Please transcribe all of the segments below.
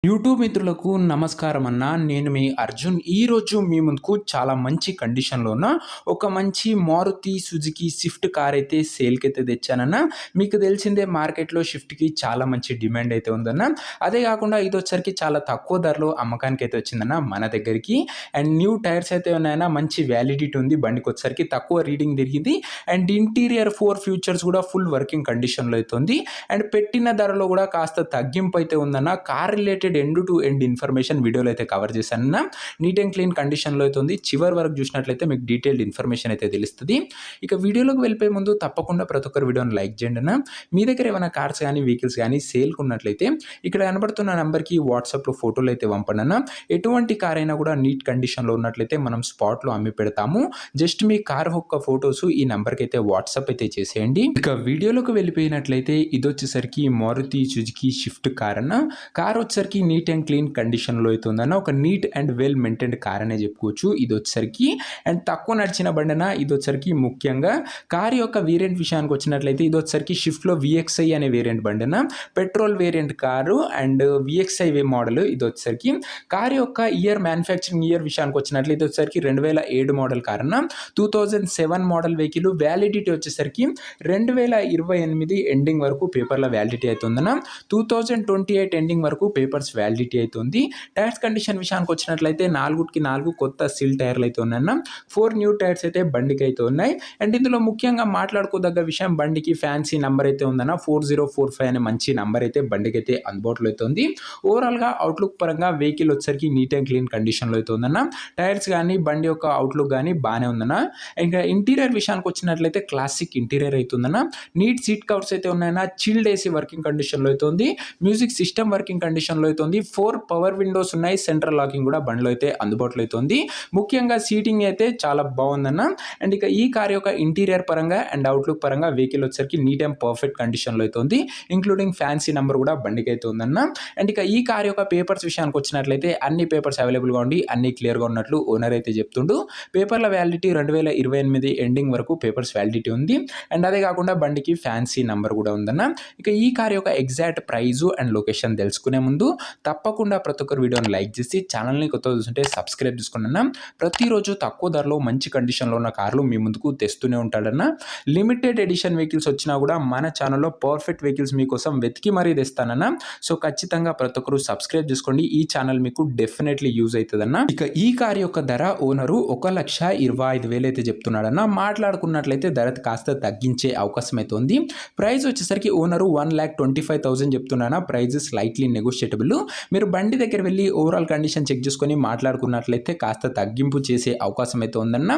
YouTube మిత్రులకు నమస్కారం అన్న. నేను మీ అర్జున్. ఈరోజు మీ ముందుకు చాలా మంచి కండిషన్‌లో ఉన్న ఒక మంచి మారుతి సుజుకి స్విఫ్ట్ కార్ అయితే సేల్‌కైతే తెచ్చానన్న. మీకు తెలిసిందే మార్కెట్‌లో స్విఫ్ట్‌కి చాలా మంచి డిమాండ్ అయితే ఉందన్న. అదే కాకుండా ఇదొచ్చేసరికి చాలా తక్కువ ధరలో అమ్మకానికైతే వచ్చిందన్న మన దగ్గరికి. అండ్ న్యూ టైర్స్ అయితే ఉన్నాయన్న. మంచి వ్యాలిడిటీ ఉంది బండికొచ్చేసరికి. తక్కువ రీడింగ్ తిరిగింది. అండ్ ఇంటీరియర్ 4 ఫ్యూచర్స్ కూడా ఫుల్ వర్కింగ్ కండిషన్‌లో అయితే ఉంది. అండ్ పెట్టిన ధరలో కూడా కాస్త తగ్గింపు అయితే ఉందన్న. Car related end to end information వీడియోలో అయితే కవర్ చేశానన్న. నీట్ అండ్ క్లీన్ కండిషన్‌లో అయితే ఉంది. చివరి వరకు చూసినట్లయితే మీకు డీటెయిల్డ్ ఇన్ఫర్మేషన్ అయితే తెలుస్తది. ఇక వీడియోలోకి వెళ్ళిపోయే ముందు తప్పకుండా ప్రతి ఒక్కరు వీడియోని లైక్ చేయండి అన్న. మీ దగ్గర ఏమైనా కార్స్ గానీ, వెహికల్స్ గానీ సేల్‌కి ఉన్నట్లయితే ఇక్కడ కనబడుతున్న నంబర్‌కి వాట్సాప్‌లో ఫోటోలు అయితే పంపండి అన్న. ఎటువంటి కార్ అయినా కూడా నీట్ కండిషన్‌లో ఉన్నట్లయితే మనం స్పాట్‌లో అమ్మి పెడతాము. జస్ట్ మీ కార్ యొక్క ఫోటోస్ ఈ నంబర్‌కి అయితే వాట్సాప్ అయితే చేసేయండి. ఇక వీడియోలోకి వెళ్ళిపోయినట్లయితే ఇదొచ్చేసరికి మారుతి సుజుకి స్విఫ్ట్ కార్ అన్న. కార్ వచ్చేసరికి నీట్ అండ్ క్లీన్ కండిషన్‌లో అయితే ఉందన్న. ఒక neat and well maintained car అనే చెప్పుకోవచ్చు ఇదొచ్చేసరికి. అండ్ తక్కువ నడిచిన బండన ఇదొచ్చేసరికి ముఖ్యంగా కార్ యొక్క వేరియంట్ విషయానికి వచ్చినట్లయితే ఇదొచ్చేసరికి స్విఫ్ట్‌లో విఎక్స్ఐ అనే వేరియంట్ బండన. Petrol variant car and VXI model ఇదొచ్చేసరికి. కార్ యొక్క మ్యానుఫ్యాక్చరింగ్ ఇయర్ విషయానికి వచ్చినట్లయితే ఇదొచ్చేసరికి 2007 మోడల్ కార్ అన్న. 2007 మోడల్ వెహికల్. వ్యాలిడిటీ వచ్చేసరికి 2028 ఎండింగ్ వరకు పేపర్ల వ్యాలిడిటీ అయితే ఉందన్న. 2028 ఎండింగ్ వరకు పేపర్స్ వ్యాలిడిటీ అయితే ఉంది. టైర్స్ కండిషన్ విషయానికి వచ్చినట్లయితే 4కి 4 కొత్త సీల్ టైర్లు అయితే ఉన్నాయన్న. 4 న్యూ టైర్స్ అయితే బండికి అయితే ఉన్నాయి. అండ్ ఇందులో ముఖ్యంగా మాట్లాడుకోదగ్గ విషయం బండికి ఫ్యాన్సీ నంబర్ అయితే ఉందన్న. 4045 అనే మంచి నంబర్ అయితే బండికి అయితే అందుబాటులో అయితే ఉంది. ఓవరాల్‌గా అవుట్‌లుక్ పరంగా వెహికల్ వచ్చేసరికి నీట్ అండ్ క్లీన్ కండిషన్‌లో అయితే ఉందన్న. టైర్స్ కానీ బండి యొక్క అవుట్‌లుక్ కానీ బాగానే ఉందన్న. ఇంకా ఇంటీరియర్ విషయానికి వచ్చినట్లయితే క్లాసిక్ ఇంటీరియర్ అయితే ఉందన్న. నీట్ సీట్ కవర్స్ అయితే ఉన్నాయన్న. చిల్డ్ ఏసీ వర్కింగ్ కండిషన్‌లో అయితే ఉంది. మ్యూజిక్ సిస్టమ్ వర్కింగ్ కండిషన్‌లో అయితే ఉంది. 4 పవర్ విండోస్ ఉన్నాయి. సెంట్రల్ లాకింగ్ కూడా బండిలో అయితే అందుబాటులో అయితే ఉంది. ముఖ్యంగా సీటింగ్ అయితే చాలా బాగుందన్న. అండ్ ఇక ఈ కార్ యొక్క ఇంటీరియర్ పరంగా అండ్ అవుట్‌లుక్ పరంగా వెహికల్ వచ్చేసరికి నీట్ అండ్ పర్ఫెక్ట్ కండిషన్‌లో అయితే ఉంది. ఇంక్లూడింగ్ ఫ్యాన్సీ నంబర్ కూడా బండికి అయితే ఉందన్న. అండ్ ఇక ఈ కార్ యొక్క పేపర్స్ విషయానికి వచ్చినట్లయితే అన్ని పేపర్స్ అవైలబుల్‌గా ఉండి అన్ని క్లియర్‌గా ఉన్నట్లు ఓనర్ అయితే చెప్తుండు. పేపర్ల వ్యాలిడిటీ 2028 ఎండింగ్ వరకు పేపర్స్ వ్యాలిడిటీ ఉంది. అండ్ అదే కాకుండా బండికి ఫ్యాన్సీ నంబర్ కూడా ఉందన్న. ఇక ఈ కార్ యొక్క ఎగ్జాక్ట్ ప్రైస్ అండ్ లొకేషన్ తెలుసుకునే ముందు తప్పకుండా ప్రతి ఒక్కరు వీడియోని లైక్ చేసి ఛానల్‌ని కొత్తగా చూస్తుంటే సబ్స్క్రైబ్ చేసుకోండి అన్న. ప్రతిరోజు తక్కువ ధరలో మంచి కండిషన్‌లో ఉన్న కార్లు మీ ముందుకు తెస్తూనే ఉంటాడన్న. లిమిటెడ్ ఎడిషన్ వెహికల్స్ వచ్చినా కూడా మన ఛానల్‌లో పర్ఫెక్ట్ వెహికల్స్ మీకోసం వెతికి మరీ తెస్తానన్న. సో ఖచ్చితంగా ప్రతి ఒక్కరు సబ్స్క్రైబ్ చేసుకోండి. ఈ ఛానల్ మీకు డెఫినెట్లీ యూజ్ అవుతుందన్న. ఇక ఈ కార్ యొక్క ధర ఓనరు 1,25,000 అయితే చెప్తున్నాడన్న. మాట్లాడుకున్నట్లయితే ధర కాస్త తగ్గించే అవకాశం అయితే ఉంది. ప్రైస్ వచ్చేసరికి ఓనరు 1,25,000 చెప్తున్నాడన్న. Price slightly negotiable. మీరు బండి దగ్గర వెళ్ళి ఓవరాల్ కండిషన్ చెక్ చేసుకొని మాట్లాడుకున్నట్లయితే కాస్త తగ్గింపు చేసే అవకాశం అయితే ఉందన్న.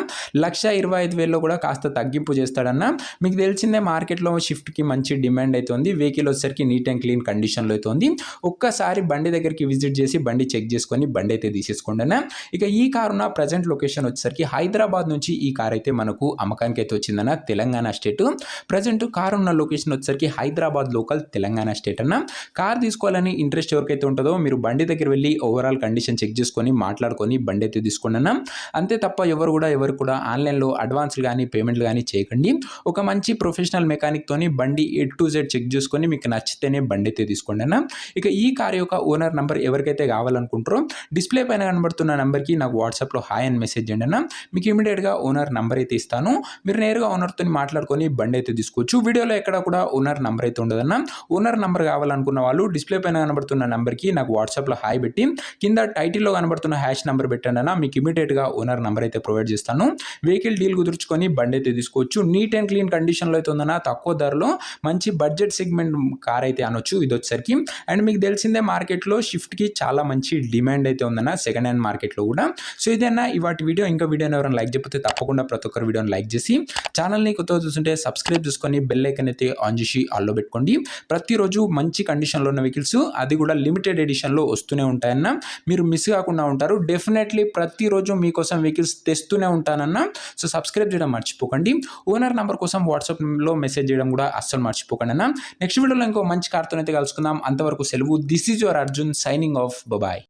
1,25,000లో కూడా కాస్త తగ్గింపు చేస్తాడన్న. మీకు తెలిసిందే మార్కెట్లో షిఫ్ట్‌కి మంచి డిమాండ్ అయితే ఉంది. వెహికల్ వచ్చేసరికి నీట్ అండ్ క్లీన్ కండిషన్‌లో అయితే ఉంది. ఒక్కసారి బండి దగ్గరికి విజిట్ చేసి బండి చెక్ చేసుకొని బండి అయితే తీసేసుకోండి అన్న. ఇక ఈ కార్ ఉన్న ప్రజెంట్ లొకేషన్ వచ్చేసరికి హైదరాబాద్ నుంచి ఈ కార్ అయితే మనకు అమ్మకానికి అయితే వచ్చిందన్న. తెలంగాణ స్టేట్. ప్రజెంట్ కార్ ఉన్న లొకేషన్ వచ్చేసరికి హైదరాబాద్ లోకల్ తెలంగాణ స్టేట్ అన్న. కార్ తీసుకోవాలని ఇంట్రెస్ట్ ఎవరికైతే ఉంటుందో మీరు బండి దగ్గర వెళ్ళి ఓవరాల్ కండిషన్ చెక్ చేసుకొని మాట్లాడుకొని బండి అయితే తీసుకోండి అన్న. అంతే తప్ప ఎవరు కూడా ఆన్లైన్‌లో అడ్వాన్స్‌లు కానీ పేమెంట్లు కానీ చేయకండి. ఒక మంచి ప్రొఫెషనల్ మెకానిక్‌తోని బండి ఏ టు జెడ్ చెక్ చేసుకొని మీకు నచ్చితేనే బండి అయితే తీసుకోండి అన్న. ఇక ఈ కార్ యొక్క ఓనర్ నంబర్ ఎవరికైతే కావాలనుకుంటారో డిస్ప్లే పైన కనబడుతున్న నంబర్‌కి నాకు వాట్సాప్‌లో హాయ్ అని మెసేజ్ చేయండి అన్న. మీకు ఇమీడియట్‌గా ఓనర్ నంబర్ అయితే ఇస్తాను. మీరు నేరుగా ఓనర్‌తోని మాట్లాడుకొని బండి అయితే తీసుకోవచ్చు. వీడియోలో ఎక్కడ కూడా ఓనర్ నంబర్ అయితే ఉండదన్న. ఓనర్ నంబర్ కావాలనుకున్న వాళ్ళు డిస్ప్లే పైన కనబడుతున్న నంబర్‌కి నాకు వాట్సాప్‌లో హాయ్ పెట్టి కింద టైటిల్‌లో కనబడుతున్న హ్యాష్ నంబర్ పెట్టండి అన్న. మీకు ఇమీడియట్‌గా ఓనర్ నంబర్ అయితే ప్రొవైడ్ చేస్తాను. వెహికల్ డీల్ కుదుర్చుకొని బండి అయితే తీసుకోవచ్చు. నీట్ అండ్ క్లీన్ కండిషన్‌లో అయితే ఉందన్న. తక్కువ ధరలో మంచి బడ్జెట్ సెగ్మెంట్ కార్ అయితే అనొచ్చు ఇదొచ్చేసరికి. అండ్ మీకు తెలిసిందే మార్కెట్‌లో షిఫ్ట్‌కి చాలా మంచి డిమాండ్ అయితే ఉందన్న సెకండ్ హ్యాండ్ మార్కెట్‌లో కూడా. సో ఇదన్నా ఇవాటి వీడియో. ఇంకా వీడియోని ఎవరైనా లైక్ చేయకపోతే తప్పకుండా ప్రతి ఒక్కరు వీడియోని లైక్ చేసి ఛానల్‌ని కొత్తగా చూస్తుంటే సబ్స్క్రైబ్ చేసుకొని బెల్ ఐకాన్ అయితే ఆన్ చేసి ఆల్‌లో పెట్టుకోండి. ప్రతిరోజు మంచి కండిషన్‌లో ఉన్న వెహికల్స్ అది కూడా లిమిటెడ్ ఎడిషన్‌లో వస్తూనే ఉంటాయన్న. మీరు మిస్ కాకుండా ఉంటారు. డెఫినెట్లీ ప్రతిరోజు మీకోసం వెహికల్స్ తెస్తూనే ఉంటానన్న. సో సబ్స్క్రైబ్ చేయడం మర్చిపోకండి. ఓనర్ నంబర్ కోసం వాట్సాప్‌లో మెసేజ్ చేయడం కూడా అస్సలు మర్చిపోకండి అన్న. నెక్స్ట్ వీడియోలో ఇంకో మంచి కార్తో అయితే కలుసుకుందాం. అంతవరకు సెలవు. This is your Arjun signing off. Bye.